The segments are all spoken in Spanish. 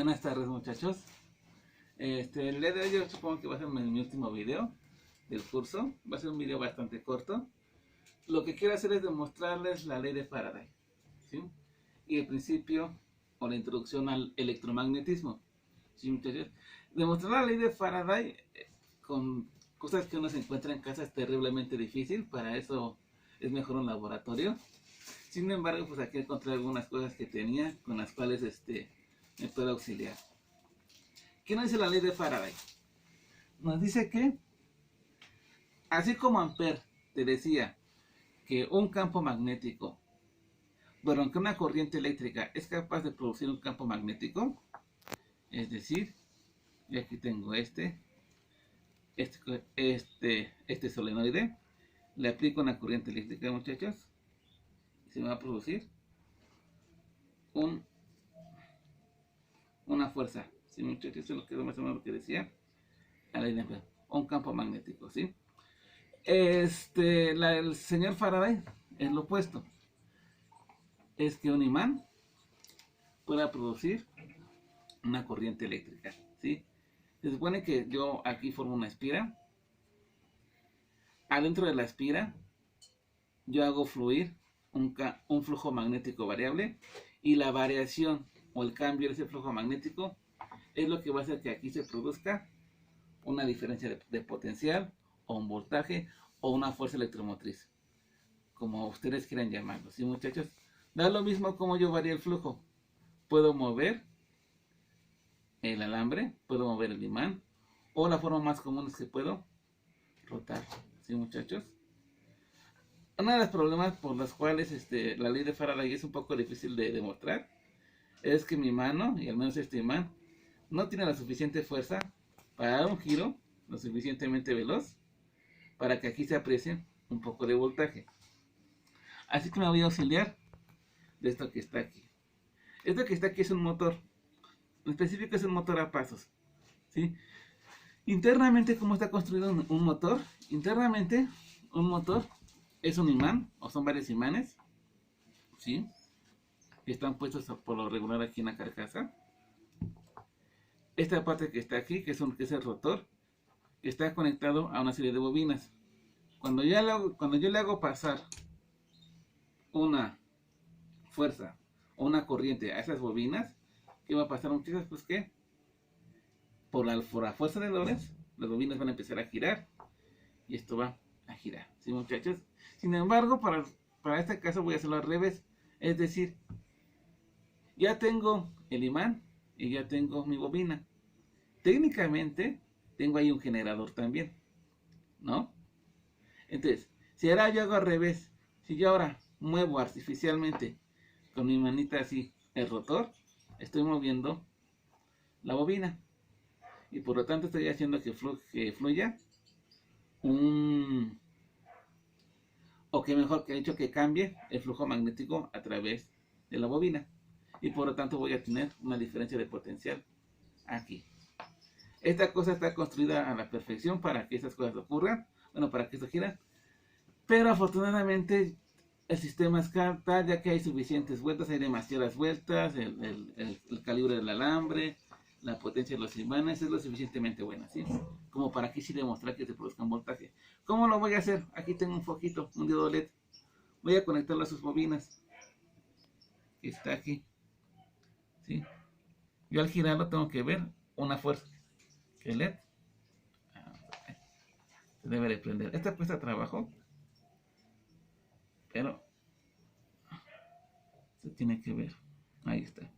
Buenas tardes, muchachos. El día de hoy yo supongo que va a ser mi último video del curso. Va a ser un video bastante corto. Lo que quiero hacer es demostrarles la ley de Faraday, ¿sí? Y el principio o la introducción al electromagnetismo, ¿sí, muchachos? Demostrar la ley de Faraday con cosas que uno se encuentra en casa es terriblemente difícil. Para eso es mejor un laboratorio. Sin embargo, pues aquí encontré algunas cosas que tenía con las cuales me puede auxiliar. ¿Qué nos dice la ley de Faraday? Nos dice que, así como Ampère te decía que un campo magnético, bueno, que una corriente eléctrica es capaz de producir un campo magnético, es decir, y aquí tengo este solenoide, le aplico una corriente eléctrica, muchachos, y se me va a producir una fuerza, ¿sí, muchachos? Eso es lo que más o menos lo que decía la ley de Ampère, un campo magnético, ¿sí? El señor Faraday es lo opuesto, es que un imán pueda producir una corriente eléctrica, ¿sí? Se supone que yo aquí formo una espira, adentro de la espira yo hago fluir un flujo magnético variable, y la variación o el cambio de ese flujo magnético es lo que va a hacer que aquí se produzca una diferencia de potencial, o un voltaje, o una fuerza electromotriz, como ustedes quieran llamarlo, ¿sí, muchachos? Da lo mismo como yo varío el flujo. Puedo mover el alambre, puedo mover el imán, o la forma más común es que puedo rotar, ¿sí, muchachos? Uno de los problemas por los cuales la ley de Faraday es un poco difícil de demostrar es que mi mano, y al menos este imán, no tiene la suficiente fuerza para dar un giro lo suficientemente veloz para que aquí se aprecie un poco de voltaje. Así que me voy a auxiliar de esto que está aquí. Esto que está aquí es un motor. En específico es un motor a pasos, ¿sí? Internamente, ¿cómo está construido un motor? Internamente, un motor es un imán, o son varios imanes, ¿sí? Que están puestos por lo regular aquí en la carcasa. Esta parte que está aquí, que es el rotor, está conectado a una serie de bobinas. Cuando yo le hago pasar una fuerza o una corriente a esas bobinas, ¿qué va a pasar, muchachos? Pues que por la fuerza de Lorentz, las bobinas van a empezar a girar, y esto va a girar, ¿sí, muchachos? Sin embargo, para este caso voy a hacerlo al revés, es decir, ya tengo el imán y ya tengo mi bobina. Técnicamente tengo ahí un generador también, ¿no? Entonces, si ahora yo hago al revés, si yo ahora muevo artificialmente con mi manita así el rotor, estoy moviendo la bobina, y por lo tanto estoy haciendo que fluya o que mejor que hecho que cambie el flujo magnético a través de la bobina, y por lo tanto voy a tener una diferencia de potencial aquí. Esta cosa está construida a la perfección para que esas cosas ocurran, bueno, para que esto gira, pero afortunadamente el sistema es tal, ya que hay suficientes vueltas, hay demasiadas vueltas, el calibre del alambre, la potencia de los imanes es lo suficientemente buena, ¿sí? Como para aquí sí demostrar que se produzca un voltaje. ¿Cómo lo voy a hacer? Aquí tengo un foquito, un diodo LED. Voy a conectarlo a sus bobinas, que está aquí, ¿sí? Yo al girarlo tengo que ver una fuerza, que el LED se debe de prender. Esta cuesta trabajo, pero se tiene que ver. Ahí está.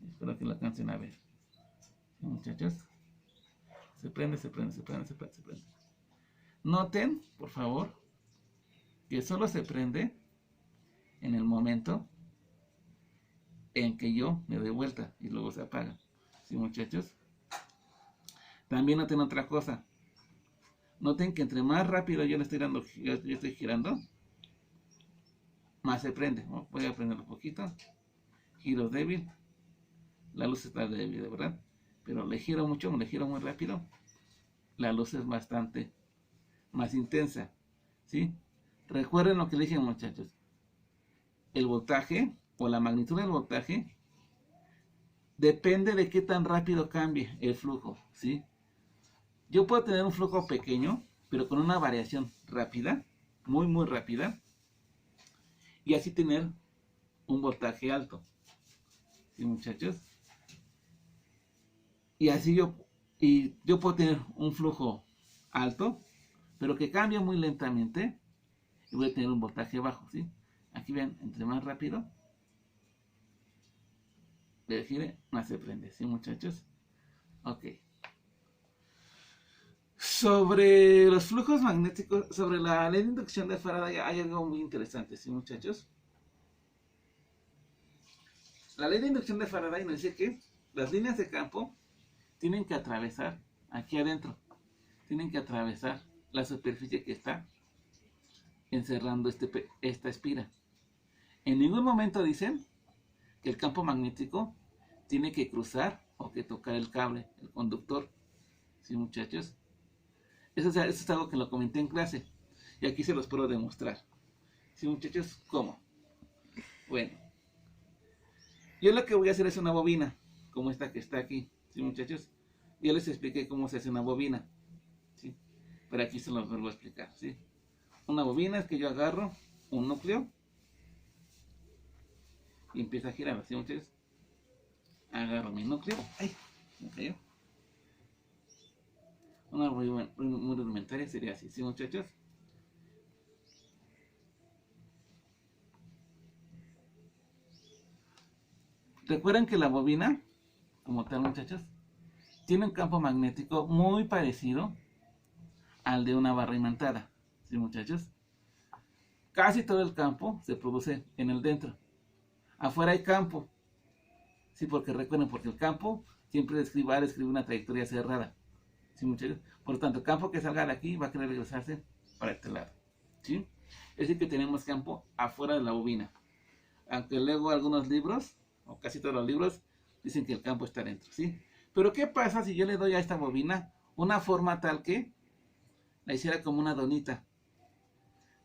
Espero que lo alcancen a ver. ¿Sí, muchachos? Se prende, se prende, se prende, se prende, se prende. Noten, por favor, que solo se prende en el momento en que yo me doy vuelta y luego se apaga. ¿Sí, muchachos? También noten otra cosa. Noten que entre más rápido yo le estoy dando, yo estoy girando, más se prende. Voy a prender un poquito. Giro débil. La luz está débil, ¿verdad? Pero le giro mucho, le giro muy rápido. La luz es bastante más intensa, ¿sí? Recuerden lo que le dije, muchachos. El voltaje o la magnitud del voltaje depende de qué tan rápido cambie el flujo, ¿sí? Yo puedo tener un flujo pequeño, pero con una variación rápida, muy, muy rápida, y así tener un voltaje alto, ¿sí, muchachos? Y así yo puedo tener un flujo alto, pero que cambia muy lentamente, y voy a tener un voltaje bajo, ¿sí? Aquí ven, entre más rápido le gire, más se prende, ¿sí, muchachos? Ok. Sobre los flujos magnéticos, sobre la ley de inducción de Faraday, hay algo muy interesante, ¿sí, muchachos? La ley de inducción de Faraday nos dice que las líneas de campo tienen que atravesar aquí adentro, tienen que atravesar la superficie que está encerrando esta espira. En ningún momento dicen que el campo magnético tiene que cruzar o que tocar el cable, el conductor, ¿sí, muchachos? Eso es algo que lo comenté en clase y aquí se los puedo demostrar. ¿Sí, muchachos? ¿Cómo? Bueno, yo lo que voy a hacer es una bobina, como esta que está aquí, ¿sí, muchachos? Ya les expliqué cómo se hace una bobina, ¿sí? Pero aquí se los vuelvo a explicar, ¿sí? Una bobina es que yo agarro un núcleo y empiezo a girar, ¿sí, muchachos? Agarro mi núcleo, ¡ay! Me cayó. Una muy rudimentaria sería así, ¿sí, muchachos? Recuerden que la bobina, como tal, muchachos, tiene un campo magnético muy parecido al de una barra imantada, ¿sí, muchachos? Casi todo el campo se produce en el dentro. Afuera hay campo, sí, porque recuerden, porque el campo siempre va a describir una trayectoria cerrada, ¿sí, muchachos? Por lo tanto, el campo que salga de aquí va a querer regresarse para este lado, ¿sí? Es decir, que tenemos campo afuera de la bobina. Aunque luego algunos libros, o casi todos los libros, dicen que el campo está dentro, ¿sí? Pero ¿qué pasa si yo le doy a esta bobina una forma tal que la hiciera como una donita?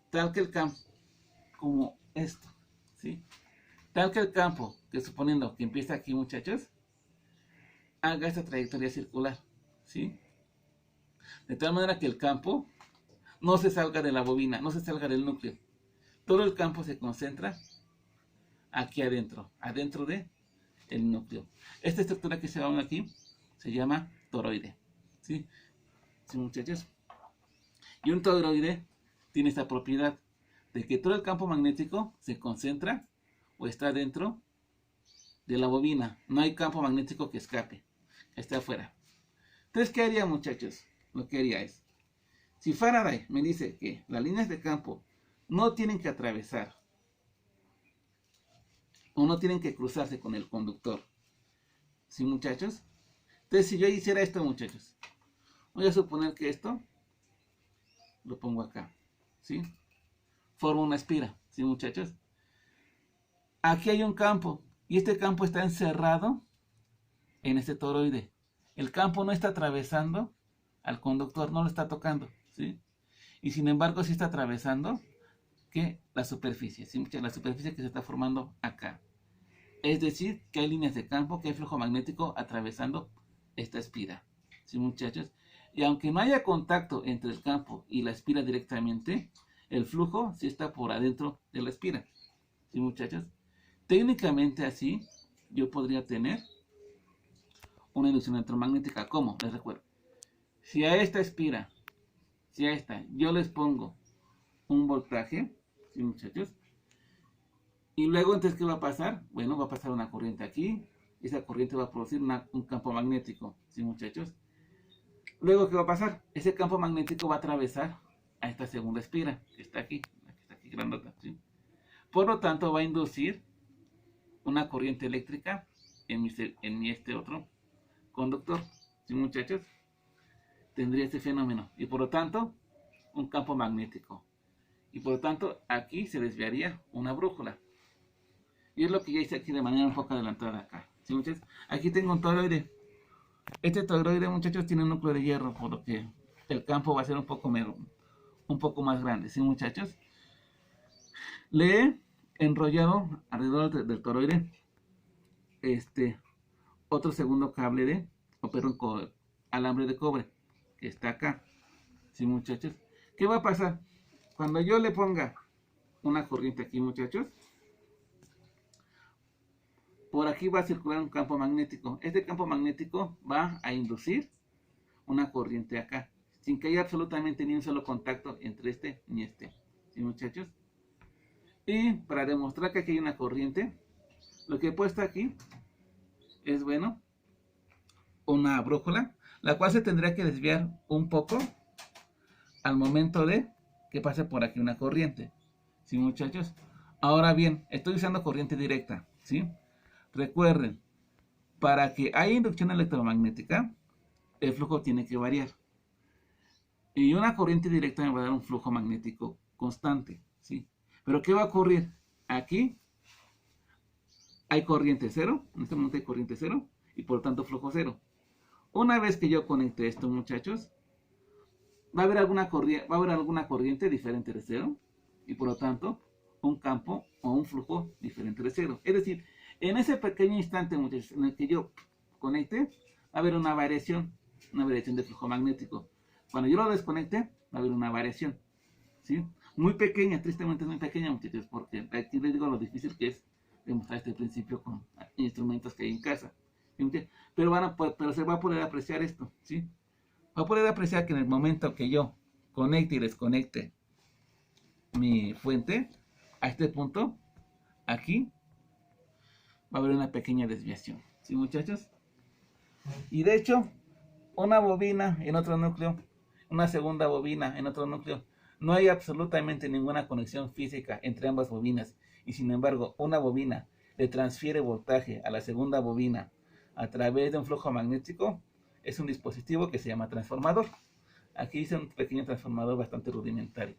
Tal que el campo, como esto, ¿sí? Tal que el campo, que suponiendo que empieza aquí, muchachos, haga esta trayectoria circular, ¿sí? De tal manera que el campo no se salga de la bobina, no se salga del núcleo. Todo el campo se concentra aquí adentro, adentro de el núcleo. Esta estructura que se ve aquí se llama toroide, ¿sí? ¿Sí, muchachos? Y un toroide tiene esta propiedad de que todo el campo magnético se concentra o está dentro de la bobina. No hay campo magnético que escape, está afuera. Entonces, ¿qué haría, muchachos? Lo que haría es, si Faraday me dice que las líneas de campo no tienen que atravesar o no tienen que cruzarse con el conductor, ¿sí, muchachos? Entonces, si yo hiciera esto, muchachos, voy a suponer que esto lo pongo acá, ¿sí? Forma una espira, ¿sí, muchachos? Aquí hay un campo y este campo está encerrado en este toroide. El campo no está atravesando al conductor, no lo está tocando, ¿sí? Y sin embargo sí está atravesando que la superficie, ¿sí? La superficie que se está formando acá. Es decir, que hay líneas de campo, que hay flujo magnético atravesando esta espira, ¿sí, muchachos? Y aunque no haya contacto entre el campo y la espira directamente, el flujo sí está por adentro de la espira, ¿sí, muchachos? Técnicamente así yo podría tener una inducción electromagnética. ¿Cómo? Les recuerdo. Si a esta espira, si a esta yo les pongo un voltaje, ¿sí, muchachos? Y luego, entonces, ¿qué va a pasar? Bueno, va a pasar una corriente aquí. Y esa corriente va a producir un campo magnético, ¿sí, muchachos? Luego, ¿qué va a pasar? Ese campo magnético va a atravesar a esta segunda espira, que está aquí grandota, ¿sí? Por lo tanto, va a inducir una corriente eléctrica en mi otro conductor, ¿sí, muchachos? Tendría este fenómeno. Y por lo tanto, un campo magnético. Y por lo tanto, aquí se desviaría una brújula. Y es lo que ya hice aquí de manera un poco adelantada acá. ¿Sí, muchachos? Aquí tengo un toroide. Este toroide, muchachos, tiene un núcleo de hierro, por lo que el campo va a ser un poco más grande. ¿Sí, muchachos? Le he enrollado alrededor del toroide otro segundo cable de, o perdón, alambre de cobre, que está acá. ¿Sí, muchachos? ¿Qué va a pasar? Cuando yo le ponga una corriente aquí, muchachos, por aquí va a circular un campo magnético. Este campo magnético va a inducir una corriente acá, sin que haya absolutamente ni un solo contacto entre este y este. ¿Sí, muchachos? Y para demostrar que aquí hay una corriente, lo que he puesto aquí es, bueno, una brújula, la cual se tendría que desviar un poco al momento de que pase por aquí una corriente. ¿Sí, muchachos? Ahora bien, estoy usando corriente directa, ¿sí? Recuerden, para que haya inducción electromagnética, el flujo tiene que variar. Y una corriente directa me va a dar un flujo magnético constante, ¿sí? Pero ¿qué va a ocurrir? Aquí hay corriente cero, en este momento hay corriente cero, y por lo tanto flujo cero. Una vez que yo conecte esto, muchachos, va a haber alguna corriente diferente de cero, y por lo tanto un campo o un flujo diferente de cero. Es decir, en ese pequeño instante, muchachos, en el que yo conecte, va a haber una variación de flujo magnético. Cuando yo lo desconecte, va a haber una variación, ¿sí? Muy pequeña, tristemente muy pequeña, muchachos, porque aquí les digo lo difícil que es demostrar este principio con instrumentos que hay en casa, ¿sí? Pero se va a poder apreciar esto, ¿sí? Va a poder apreciar que en el momento que yo conecte y desconecte mi fuente a este punto, aquí va a haber una pequeña desviación, ¿sí, muchachos? Y de hecho, una bobina en otro núcleo, una segunda bobina en otro núcleo, no hay absolutamente ninguna conexión física entre ambas bobinas, y sin embargo una bobina le transfiere voltaje a la segunda bobina a través de un flujo magnético. Es un dispositivo que se llama transformador. Aquí hice un pequeño transformador bastante rudimentario.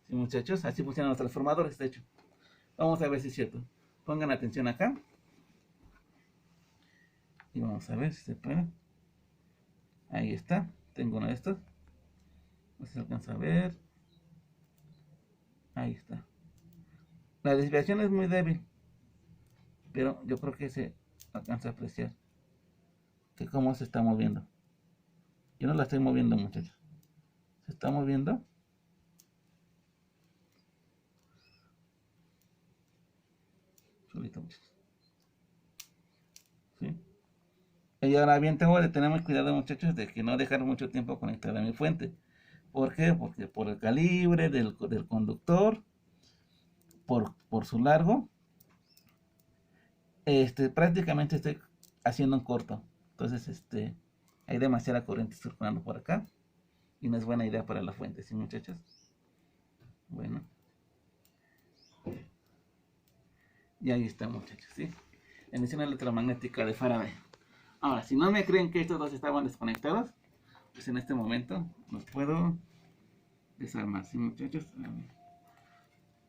¿Sí, muchachos? Así funcionan los transformadores, de hecho. Vamos a ver si es cierto. Pongan atención acá. Y vamos a ver si se puede. Ahí está. Tengo uno de estos. No sé si se alcanza a ver. Ahí está. La desviación es muy débil, pero yo creo que se alcanza a apreciar que cómo se está moviendo. Yo no la estoy moviendo, muchachos. Se está moviendo. Solito, muchachos. ¿Sí? Y ahora bien, tengo que tener muy cuidado, muchachos, de que no dejar mucho tiempo conectada a mi fuente. ¿Por qué? Porque por el calibre del conductor, por su largo, prácticamente estoy haciendo un corto. Entonces, hay demasiada corriente circulando por acá y no es buena idea para la fuente, ¿sí, muchachos? Bueno. Y ahí está, muchachos, ¿sí? Emisión electromagnética de Faraday. Ahora, si no me creen que estos dos estaban desconectados, pues en este momento los puedo desarmar, ¿sí, muchachos?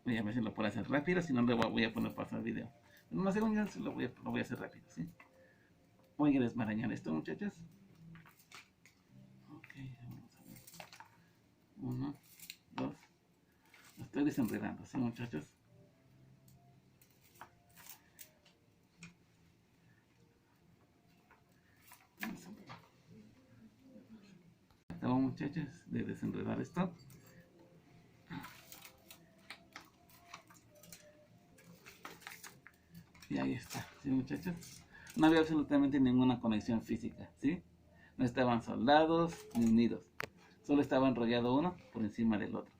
Voy a ver si lo puedo hacer rápido, si no le voy a poner pausa al video. En unos segundos lo voy a hacer rápido, ¿sí? Voy a desmarañar esto, muchachos. Ok, vamos a ver. 1, 2. Lo estoy desenredando, ¿sí, muchachos? Acabo, muchachos, de desenredar esto. Y ahí está, ¿sí, muchachos? No había absolutamente ninguna conexión física, ¿sí? No estaban soldados ni unidos. Solo estaba enrollado uno por encima del otro,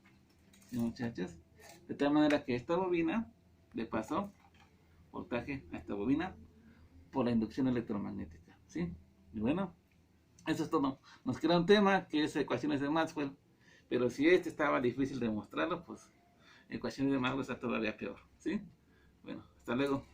¿sí, muchachos? De tal manera que esta bobina le pasó voltaje a esta bobina por la inducción electromagnética, ¿sí? Y bueno, eso es todo. Nos queda un tema que es ecuaciones de Maxwell, pero si estaba difícil de mostrarlo, pues ecuaciones de Maxwell está todavía peor, ¿sí? Bueno, hasta luego.